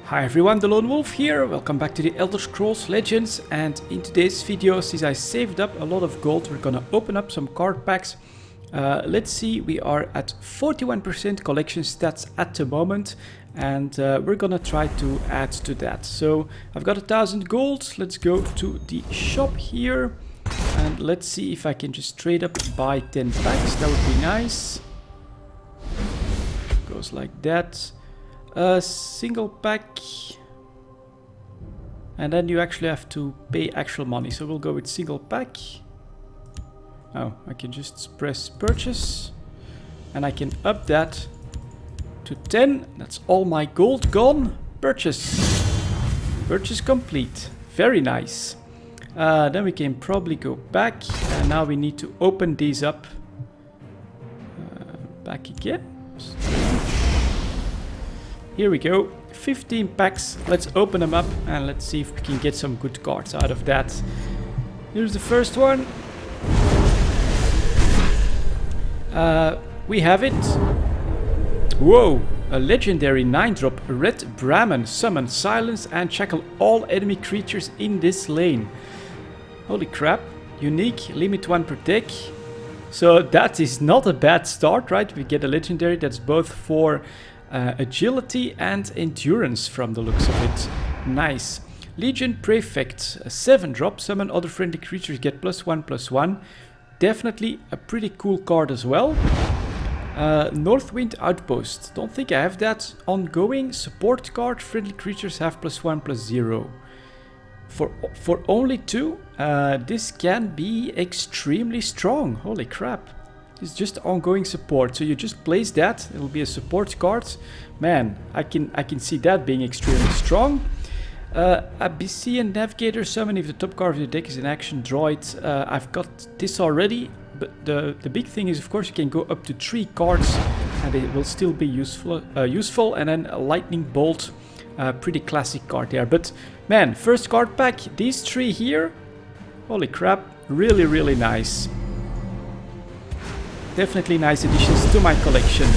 Hi everyone, delonewolf here. Welcome back to the Elder Scrolls Legends, and in today's video, since I saved up a lot of gold, we're gonna open up some card packs. Let's see, we are at 41% collection stats at the moment, and we're gonna try to add to that. So I've got 1000 gold. Let's go to the shop here and let's see if I can just trade up, buy 10 packs. That would be nice. Goes like that. A single pack, and then you actually have to pay actual money, so we'll go with single pack. Oh, I can just press purchase and I can up that to 10. That's all my gold gone. Purchase complete. Very nice. Then we can probably go back, and now we need to open these up. Back again. Here we go, 15 packs. Let's open them up and let's see if we can get some good cards out of that. Here's the first one. We have it. Whoa, a legendary 9-drop red Brahmin. Summon, silence and shackle all enemy creatures in this lane. Holy crap, unique, limit 1 per deck. So that is not a bad start, right? We get a legendary that's both for agility and endurance from the looks of it. Nice. Legion Prefect, a 7-drop. Summon other friendly creatures, get +1/+1. Definitely a pretty cool card as well. Northwind Outpost. Don't think I have that ongoing. Support card, friendly creatures have +1/+0. For only 2, this can be extremely strong. Holy crap. It's just ongoing support, so you just place that. It'll be a support card. Man, I can see that being extremely strong. Abyssian Navigator, summon if the top card of your deck is an action, draw it. I've got this already, but the big thing is, of course, you can go up to 3 cards and it will still be useful. And then a Lightning Bolt, pretty classic card there. But man, first card pack, these 3 here, holy crap, really nice. Definitely nice additions to my collection.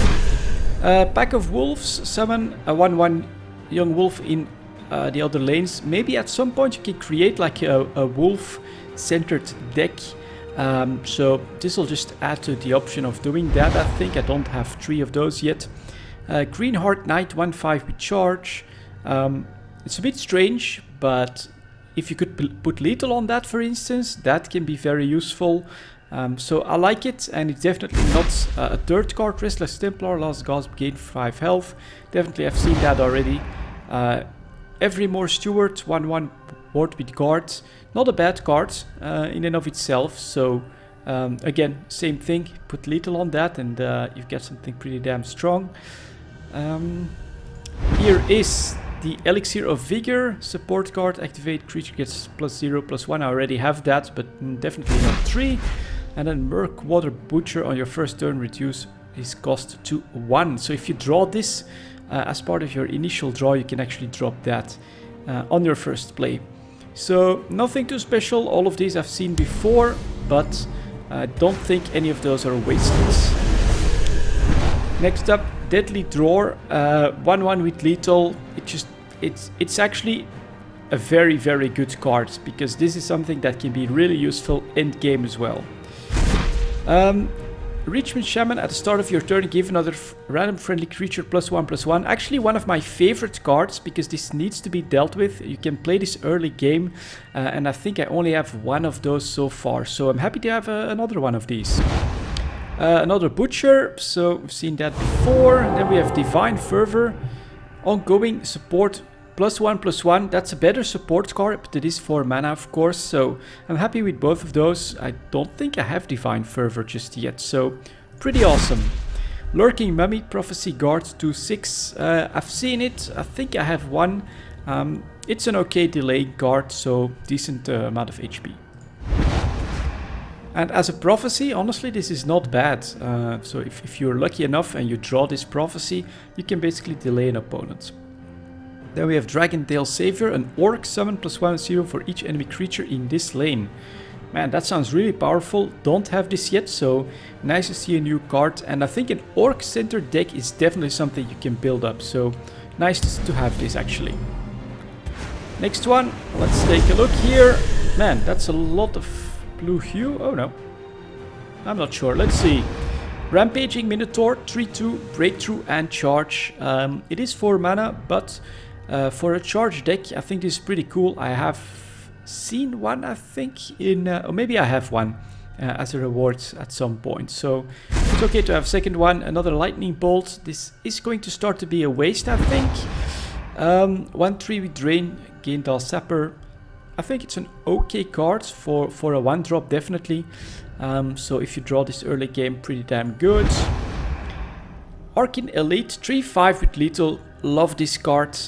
Pack of Wolves, summon a 1/1 young wolf in the other lanes. Maybe at some point you can create like a wolf-centered deck. So this will just add to the option of doing that. I think I don't have 3 of those yet. Green Heart Knight, 1/5 with charge. It's a bit strange, but if you could put lethal on that, for instance, that can be very useful. So I like it, and it's definitely not a 3rd card. Restless Templar, Last Gasp, gain 5 health. Definitely I've seen that already. Everymore Steward, 1/1 ward with guard. Not a bad card in and of itself. So again, same thing. Put lethal on that and you get something pretty damn strong. Here is the Elixir of Vigor, support card, activate, creature gets +0/+1. I already have that, but definitely not 3. And then Murkwater Butcher on your first turn, reduce his cost to 1. So if you draw this as part of your initial draw, you can actually drop that on your first play. So nothing too special. All of these I've seen before, but I don't think any of those are wasted. Next up, Deadly Drawer, 1/1 with lethal. It's actually a very good card, because this is something that can be really useful end game as well. Richmond Shaman, at the start of your turn, give another random friendly creature +1/+1. Actually one of my favorite cards, because this needs to be dealt with. You can play this early game, and I think I only have 1 of those so far, so I'm happy to have another one of these. Another Butcher, so we've seen that before. And then we have Divine Fervor, ongoing support, +1/+1. That's a better support card, but it is 4 mana, of course, so I'm happy with both of those. I don't think I have Divine Fervor just yet, so pretty awesome. Lurking Mummy, Prophecy Guard, 2/6. I've seen it. I think I have 1. It's an okay delay card, so decent amount of HP. And as a Prophecy, honestly, this is not bad. So if you're lucky enough and you draw this Prophecy, you can basically delay an opponent. Then we have Dragondale Savior, an orc, summon +1/+0 for each enemy creature in this lane. Man, that sounds really powerful. Don't have this yet, so nice to see a new card. And I think an orc center deck is definitely something you can build up. So Nice to have this actually. Next one, let's take a look here. Man, that's a lot of blue hue. Oh no, I'm not sure. Let's see. Rampaging Minotaur, 3-2, Breakthrough and Charge. It is 4 mana, but for a charge deck, I think this is pretty cool. I have seen one, I think, in... or maybe I have one as a reward at some point. So it's okay to have second one. Another Lightning Bolt. This is going to start to be a waste, I think. 1-3 with Drain, Gaindal Sapper. I think it's an okay card for a 1-drop, definitely. So if you draw this early game, pretty damn good. Arcane Elite, 3-5 with lethal. Love this card.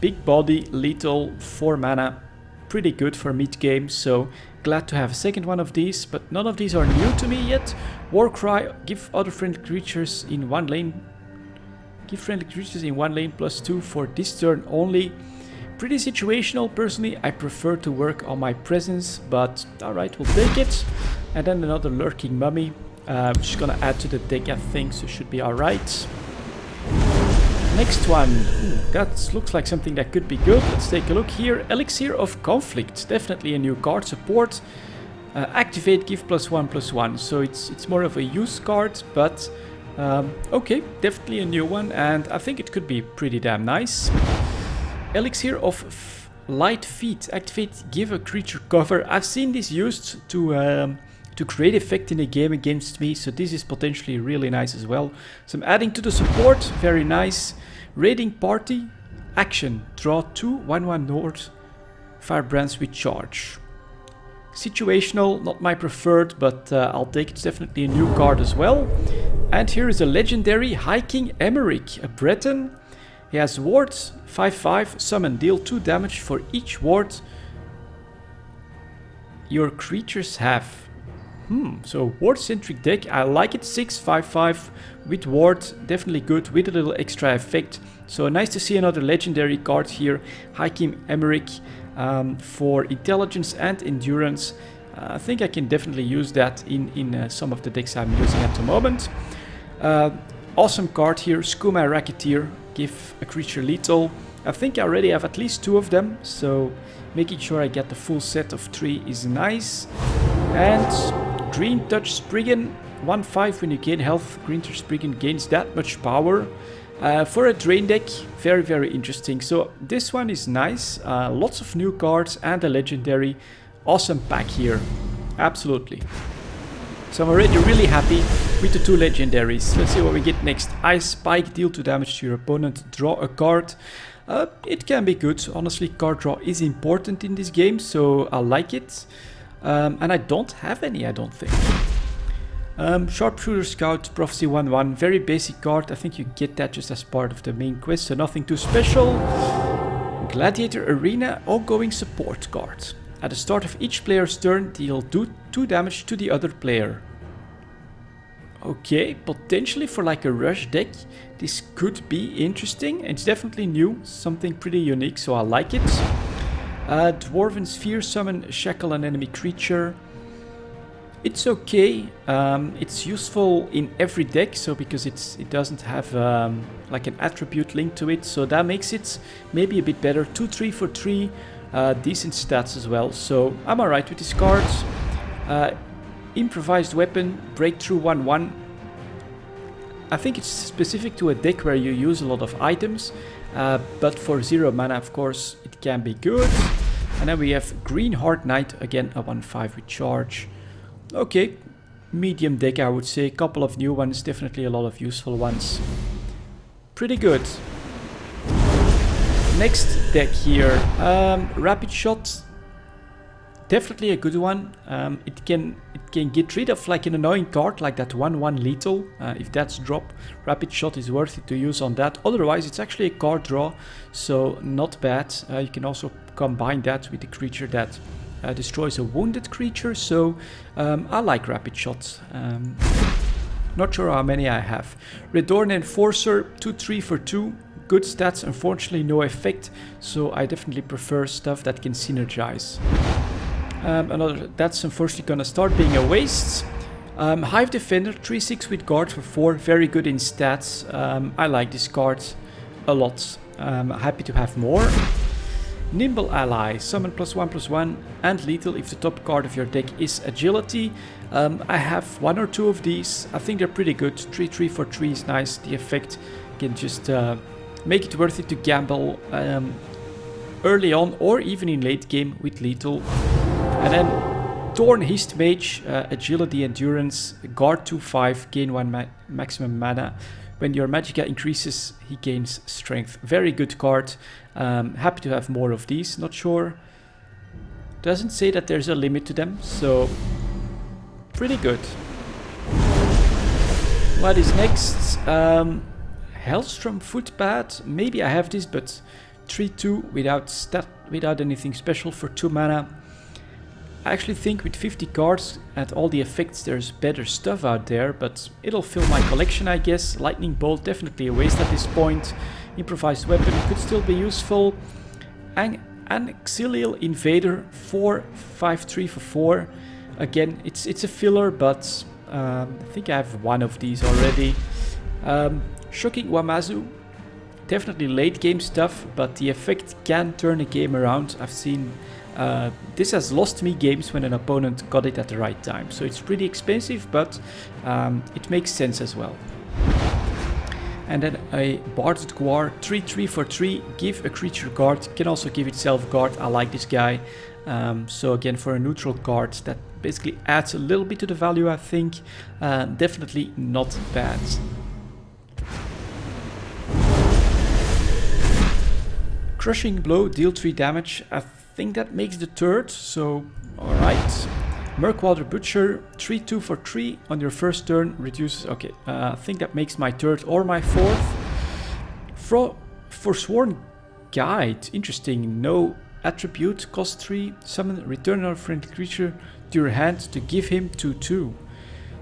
Big body, lethal, 4 mana. Pretty good for mid game, so glad to have a second one of these, but none of these are new to me yet. Warcry, give other friendly creatures in one lane. Give friendly creatures in one lane +2 for this turn only. Pretty situational. Personally, I prefer to work on my presence, but alright, we'll take it. And then another Lurking Mummy, which is gonna add to the deck, I think, so should be alright. Next one. That looks like something that could be good. Let's take a look here. Elixir of Conflict, definitely a new card. Support, activate, give +1/+1. So it's more of a use card, but okay, definitely a new one, and I think it could be pretty damn nice. Elixir of Light Feet, activate, give a creature cover. I've seen this used to create effect in a game against me, so this is potentially really nice as well. So I'm adding to the support, very nice. Raiding Party, action, draw 2 1/1 North Firebrands with Charge. Situational, not my preferred, but I'll take it. It's definitely a new card as well. And here is a legendary Hiking Emmerich, a Breton. He has wards, 5/5, summon, deal 2 damage for each ward your creatures have. So ward-centric deck, I like it. 6/5/5 with ward, definitely good, with a little extra effect. So nice to see another legendary card here, Hiking Emmerich, for intelligence and endurance. I think I can definitely use that in some of the decks I'm using at the moment. Awesome card here, Skooma Racketeer, give a creature lethal. I think I already have at least 2 of them, so making sure I get the full set of 3 is nice. And Green Touch Spriggan, 1/5 when you gain health, Green Touch Spriggan gains that much power. For a drain deck, very, very interesting. So this one is nice, lots of new cards and a legendary. Awesome pack here, absolutely. So I'm already really happy with the 2 legendaries. Let's see what we get next. Ice Spike, deal 2 damage to your opponent, draw a card. It can be good, honestly. Card draw is important in this game, so I like it. And I don't have any, I don't think. Sharpshooter Scout, Prophecy 1/1, very basic card. I think you get that just as part of the main quest, so nothing too special. Gladiator Arena, ongoing support card. At the start of each player's turn, deal 2 damage to the other player. Okay, potentially for like a rush deck, this could be interesting. It's definitely new, something pretty unique, so I like it. Dwarven Sphere, summon, shackle an enemy creature. It's okay. It's useful in every deck, so because it doesn't have like an attribute linked to it, so that makes it maybe a bit better. 2/3 for 3, decent stats as well. So I'm alright with this card. Improvised Weapon, Breakthrough 1/1. I think it's specific to a deck where you use a lot of items, but for 0 mana, of course, it can be good. And then we have Green Hard Knight, again a 1/5 with charge. Okay, medium deck, I would say. A couple of new ones, definitely a lot of useful ones. Pretty good. Next deck here, Rapid Shot. Definitely a good one. It can get rid of like an annoying card like that 1/1 lethal. If that's drop, Rapid Shot is worth it to use on that. Otherwise, it's actually a card draw, so not bad. You can also combine that with the creature that destroys a wounded creature. So I like Rapid Shot. Not sure how many I have. Redorn Enforcer, 2/3 for 2. Good stats, unfortunately no effect. So I definitely prefer stuff that can synergize. That's unfortunately gonna start being a waste. Hive Defender, 3/6 with guard for 4, very good in stats. I like this card. a lot. Happy to have more. Nimble ally, summon +1/+1 and lethal if the top card of your deck is agility. I have 1 or 2 of these. I think they're pretty good. 3/3 for 3 is nice. The effect can just make it worth it to gamble early on or even in late game with lethal. And then Thorn Hist Mage, agility, endurance, guard 2/5, gain 1 maximum mana. When your Magicka increases, he gains strength. Very good card. Happy to have more of these. Not sure. Doesn't say that there's a limit to them, so pretty good. What is next? Hellstrom Footpad. Maybe I have this, but 3/2 without anything special for 2 mana. I actually think with 50 cards and all the effects there's better stuff out there, but it'll fill my collection, I guess. Lightning Bolt, definitely a waste at this point. Improvised Weapon could still be useful. Axial Invader, 4/5/3 for 4. Again, it's a filler, but I think I have 1 of these already. Shocking Wamazu, definitely late game stuff, but the effect can turn a game around. I've seen this has lost me games when an opponent got it at the right time. So it's pretty expensive, but it makes sense as well. And then a Barded Guar, 3/3 for 3, give a creature guard, can also give itself guard. I like this guy. So again, for a neutral card, that basically adds a little bit to the value, I think. Definitely not bad. Crushing Blow, deal 3 damage. I think that makes the 3rd, so alright. Murkwater Butcher, 3/2 for 3 on your first turn, reduces. Okay, I think that makes my 3rd or my 4th. Forsworn Guide, interesting. No attribute, cost 3. Summon, return a friendly creature to your hand to give him 2/2.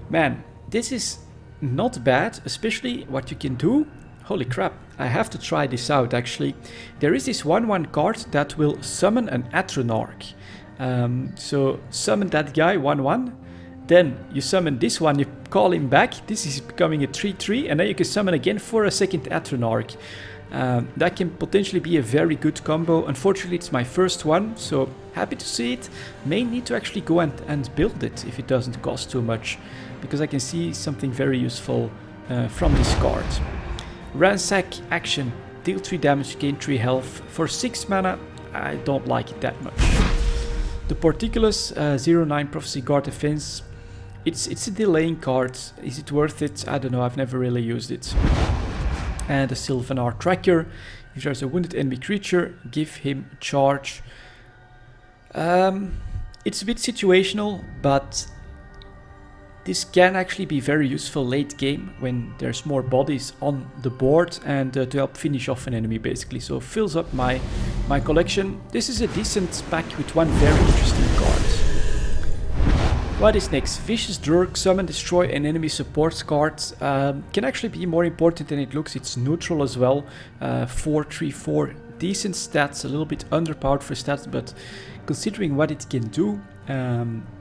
Man, this is not bad, especially what you can do. Holy crap, I have to try this out actually. There is this 1/1 card that will summon an Atronarch. So summon that guy 1/1, then you summon this one, you call him back, this is becoming a 3/3, and then you can summon again for a second Atronarch. That can potentially be a very good combo. Unfortunately it's my first one, so happy to see it. May need to actually go and build it if it doesn't cost too much, because I can see something very useful from this card. Ransack action, deal 3 damage, gain 3 health. For 6 mana, I don't like it that much. The Porticulus, 0/9 Prophecy Guard Defense. It's a delaying card. Is it worth it? I don't know, I've never really used it. And a Sylvanar Tracker. If there's a wounded enemy creature, give him charge. It's a bit situational, but this can actually be very useful late game when there's more bodies on the board and to help finish off an enemy basically. So fills up my collection. This is a decent pack with 1 very interesting card. What is next? Vicious Drurk, summon, destroy an enemy support card. Can actually be more important than it looks. It's neutral as well. 4/3/4, decent stats, a little bit underpowered for stats, but considering what it can do,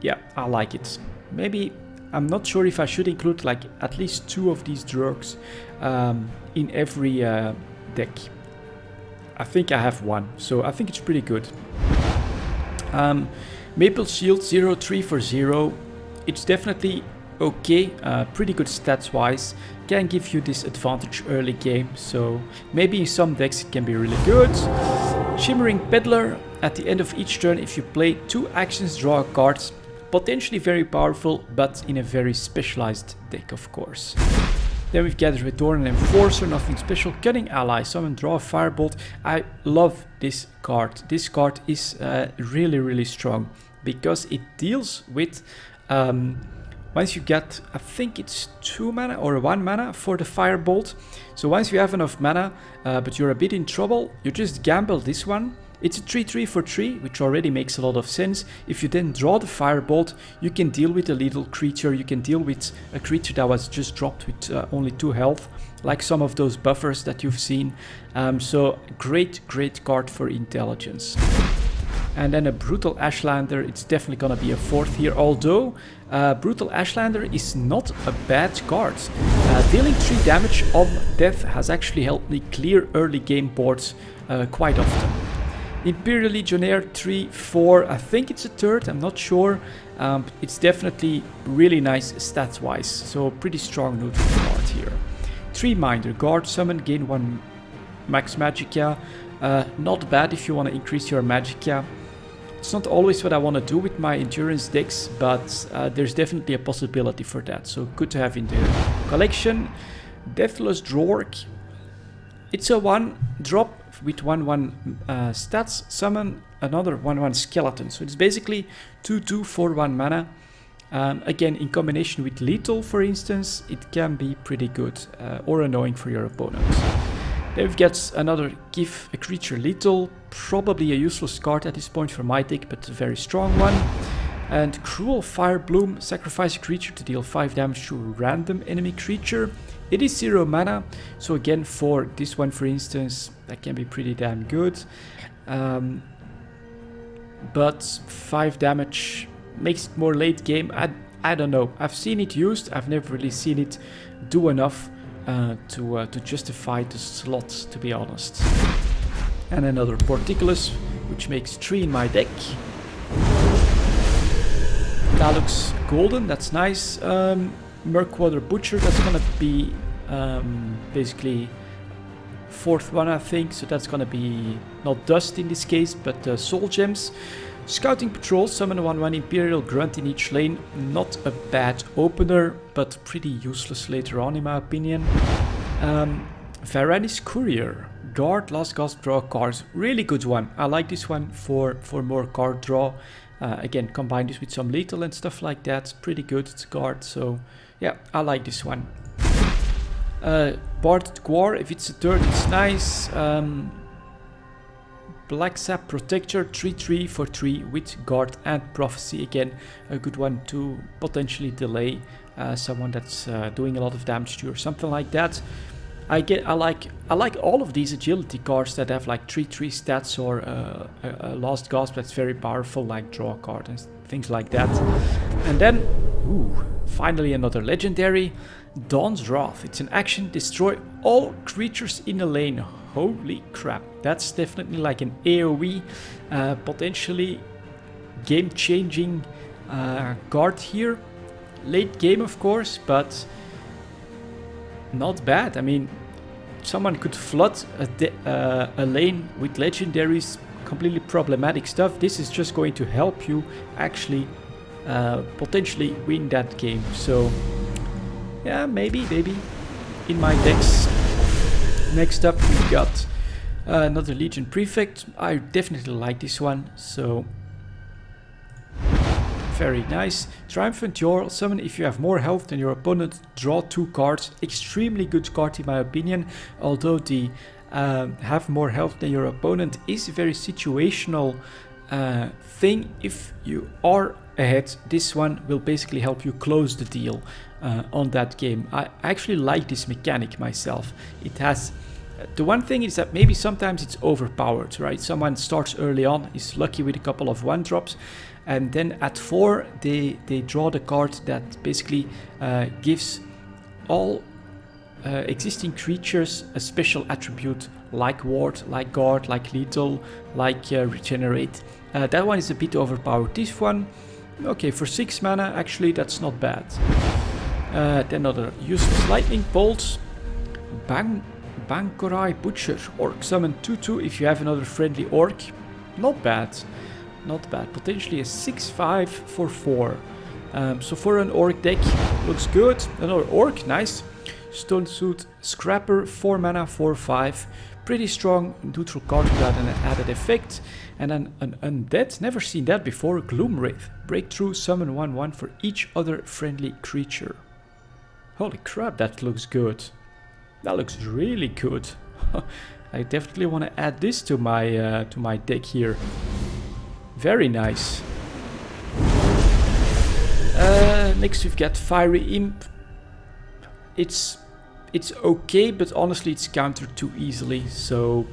yeah, I like it. Maybe, I'm not sure if I should include like at least 2 of these Drurks in every deck. I think I have 1, so I think it's pretty good. Maple Shield, 0/3 for 0. It's definitely okay, pretty good stats wise. Can give you this advantage early game, so maybe in some decks it can be really good. Shimmering Peddler, at the end of each turn, if you play 2 actions, draw a card. Potentially very powerful, but in a very specialized deck, of course. Then we've Gathered Return and Enforcer, nothing special. Cunning Ally, summon, draw a Firebolt. I love this card. This card is really, really strong because it deals with once you get, I think it's 2 mana or 1 mana for the Firebolt. So once you have enough mana, but you're a bit in trouble, you just gamble this one. It's a 3/3 for 3, which already makes a lot of sense. If you then draw the Firebolt, you can deal with a little creature, you can deal with a creature that was just dropped with only 2 health, like some of those buffers that you've seen. So great card for intelligence. And then a Brutal Ashlander, it's definitely gonna be a 4th here, although Brutal Ashlander is not a bad card. Dealing 3 damage on death has actually helped me clear early game boards quite often. Imperial Legionnaire 3, 4, I think it's a 3rd, I'm not sure. It's definitely really nice stats-wise, so pretty strong neutral card here. 3 Minder, Guard Summon, gain 1 Max Magicka. Not bad if you want to increase your Magicka. It's not always what I want to do with my endurance decks, but there's definitely a possibility for that. So good to have in the collection. Deathless Drork. It's a 1-drop with 1/1 stats. Summon another 1/1 skeleton. So it's basically 2/2 for 1 mana. Again, in combination with lethal, for instance, it can be pretty good or annoying for your opponent. Then we've got another give a creature lethal, probably a useless card at this point for my deck, but a very strong one. And Cruel Fire Bloom, sacrifice a creature to deal 5 damage to a random enemy creature. It is 0 mana, so again for this one for instance, that can be pretty damn good. But 5 damage makes it more late game. I don't know, I've seen it used, I've never really seen it do enough to justify the slots, to be honest. And another Porticulus, which makes 3 in my deck. That looks golden, that's nice. Murkwater Butcher, that's gonna be basically 4th one I think, so that's gonna be not Dust in this case, but Soul Gems. Scouting Patrol, summon a 1/1 Imperial Grunt in each lane. Not a bad opener, but pretty useless later on in my opinion. Varanis Courier, Guard, Last Gasp, draw cards. Really good one. I like this one for more card draw. Again, combine this with some lethal and stuff like that. Pretty good, it's a guard, so yeah, I like this one. Bard Gwar, if it's a 3rd, it's nice. Black Sap Protector, 3/3 for 3 with Guard and Prophecy. Again, a good one to potentially delay someone that's doing a lot of damage to you or something like that. I like all of these agility cards that have like 3/3 stats or a Last Gasp that's very powerful, like draw a card and things like that. And then, finally another legendary, Dawn's Wrath. It's an action, destroy all creatures in a lane. Holy crap, that's definitely like an AoE, potentially game-changing card here. Late game, of course, but not bad. I mean, someone could flood a lane with legendaries, completely problematic stuff. This is just going to help you actually potentially win that game. So yeah, maybe in my decks. Next up we got another Legion Prefect. I definitely like this one, so very nice. Triumphant Jarl, summon if you have more health than your opponent, draw 2 cards. Extremely good card in my opinion, although the have more health than your opponent is a very situational thing. If you are ahead, this one will basically help you close the deal on that game. I actually like this mechanic myself. It has the one thing is that maybe sometimes it's overpowered, right? Someone starts early on, is lucky with a couple of 1-drops, and then at 4 they draw the card that basically gives all existing creatures a special attribute, like Ward, like Guard, like Lethal, like Regenerate. That one is a bit overpowered. This one, okay, for 6 mana, actually that's not bad. Then another useless Lightning Bolt. Bankorai Butcher, Orc, summon 2/2 if you have another friendly Orc. Not bad, not bad. Potentially a 6/5 for 4. So for an Orc deck, looks good. Another Orc, nice. Stone Suit Scrapper, 4 mana, 4/5. Pretty strong neutral card without an added effect. And then an Undead, never seen that before. Gloomwraith, Breakthrough, summon 1/1 for each other friendly creature. Holy crap, that looks good. That looks really good. I definitely want to add this to my deck here. Very nice. Next we've got Fiery Imp. It's okay, but honestly it's countered too easily, so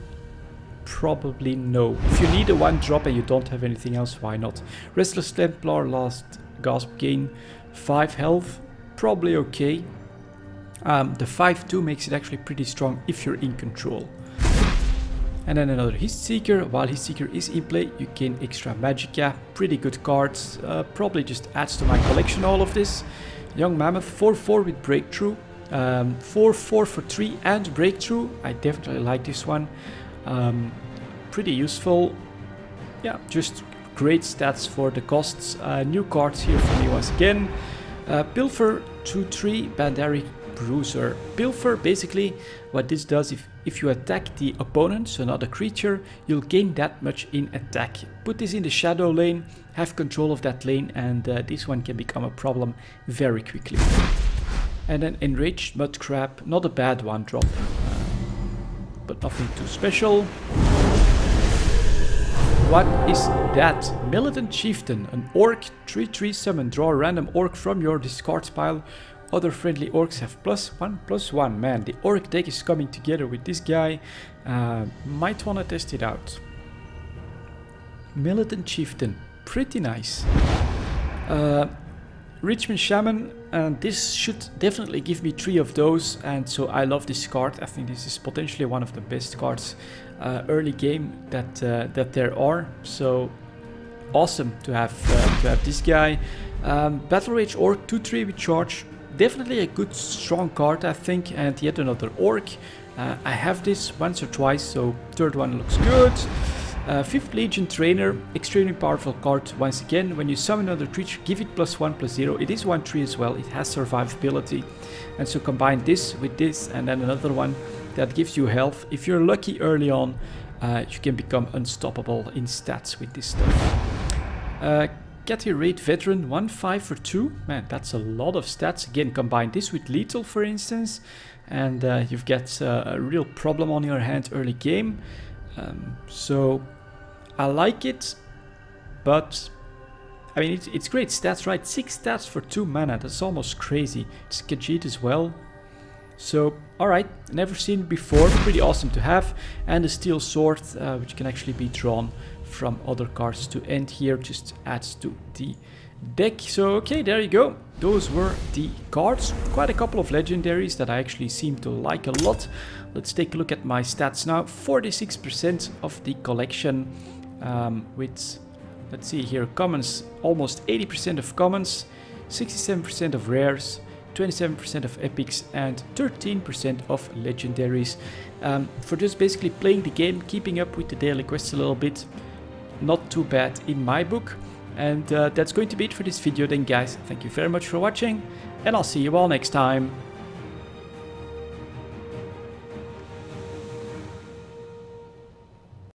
Probably no. If you need a 1-drop and you don't have anything else, why not? Restless Templar, last gasp gain, 5 health, probably okay. The 5-2 makes it actually pretty strong if you're in control. And then another Hist Seeker. While Hist Seeker is in play, you gain extra Magicka. Pretty good cards. Probably just adds to my collection all of this. Young Mammoth, 4-4 with Breakthrough. 4-4 for 3 and Breakthrough. I definitely like this one. Pretty useful. Yeah, just great stats for the costs. New cards here for me once again. Pilfer, 2-3, Bandaric Bruiser. Pilfer, basically what this does, if you attack the opponent, so not a creature, you'll gain that much in attack. Put this in the shadow lane, have control of that lane, and this one can become a problem very quickly. And then Enraged Mudcrab, not a bad 1-drop, but nothing too special. What is that? Militant Chieftain, an orc, 3-3 summon, draw a random orc from your discard pile. Other friendly orcs have +1/+1. Man, the orc deck is coming together with this guy. Might want to test it out. Militant Chieftain, pretty nice. Richmond Shaman, and this should definitely give me 3 of those, and so I love this card. I think this is potentially one of the best cards early game that there are. So awesome to have this guy. Battle Rage Orc, 2-3 with charge. Definitely a good strong card, I think, and yet another orc. I have this once or twice, so third one looks good. 5th Legion Trainer, extremely powerful card. Once again, when you summon another creature, give it +1/+0. It is 1/3 as well. It has survivability, and so combine this with this, and then another one that gives you health. If you're lucky early on, you can become unstoppable in stats with this stuff. Catty Raid Veteran, 1/5 for 2. Man, that's a lot of stats. Again, combine this with Lethal, for instance, and you've got a real problem on your hand early game. So I like it, but I mean, it's great stats, right? 6 stats for 2 mana, that's almost crazy. It's Khajiit as well. So, alright, never seen it before, pretty awesome to have. And a Steel Sword, which can actually be drawn from other cards to end here, just adds to the deck. So, okay, there you go. Those were the cards. Quite a couple of legendaries that I actually seem to like a lot. Let's take a look at my stats now. 46% of the collection with, let's see here, commons, almost 80% of commons, 67% of rares, 27% of epics, and 13% of legendaries. For just basically playing the game, keeping up with the daily quests a little bit, not too bad in my book. And that's going to be it for this video then, guys. Thank you very much for watching, and I'll see you all next time.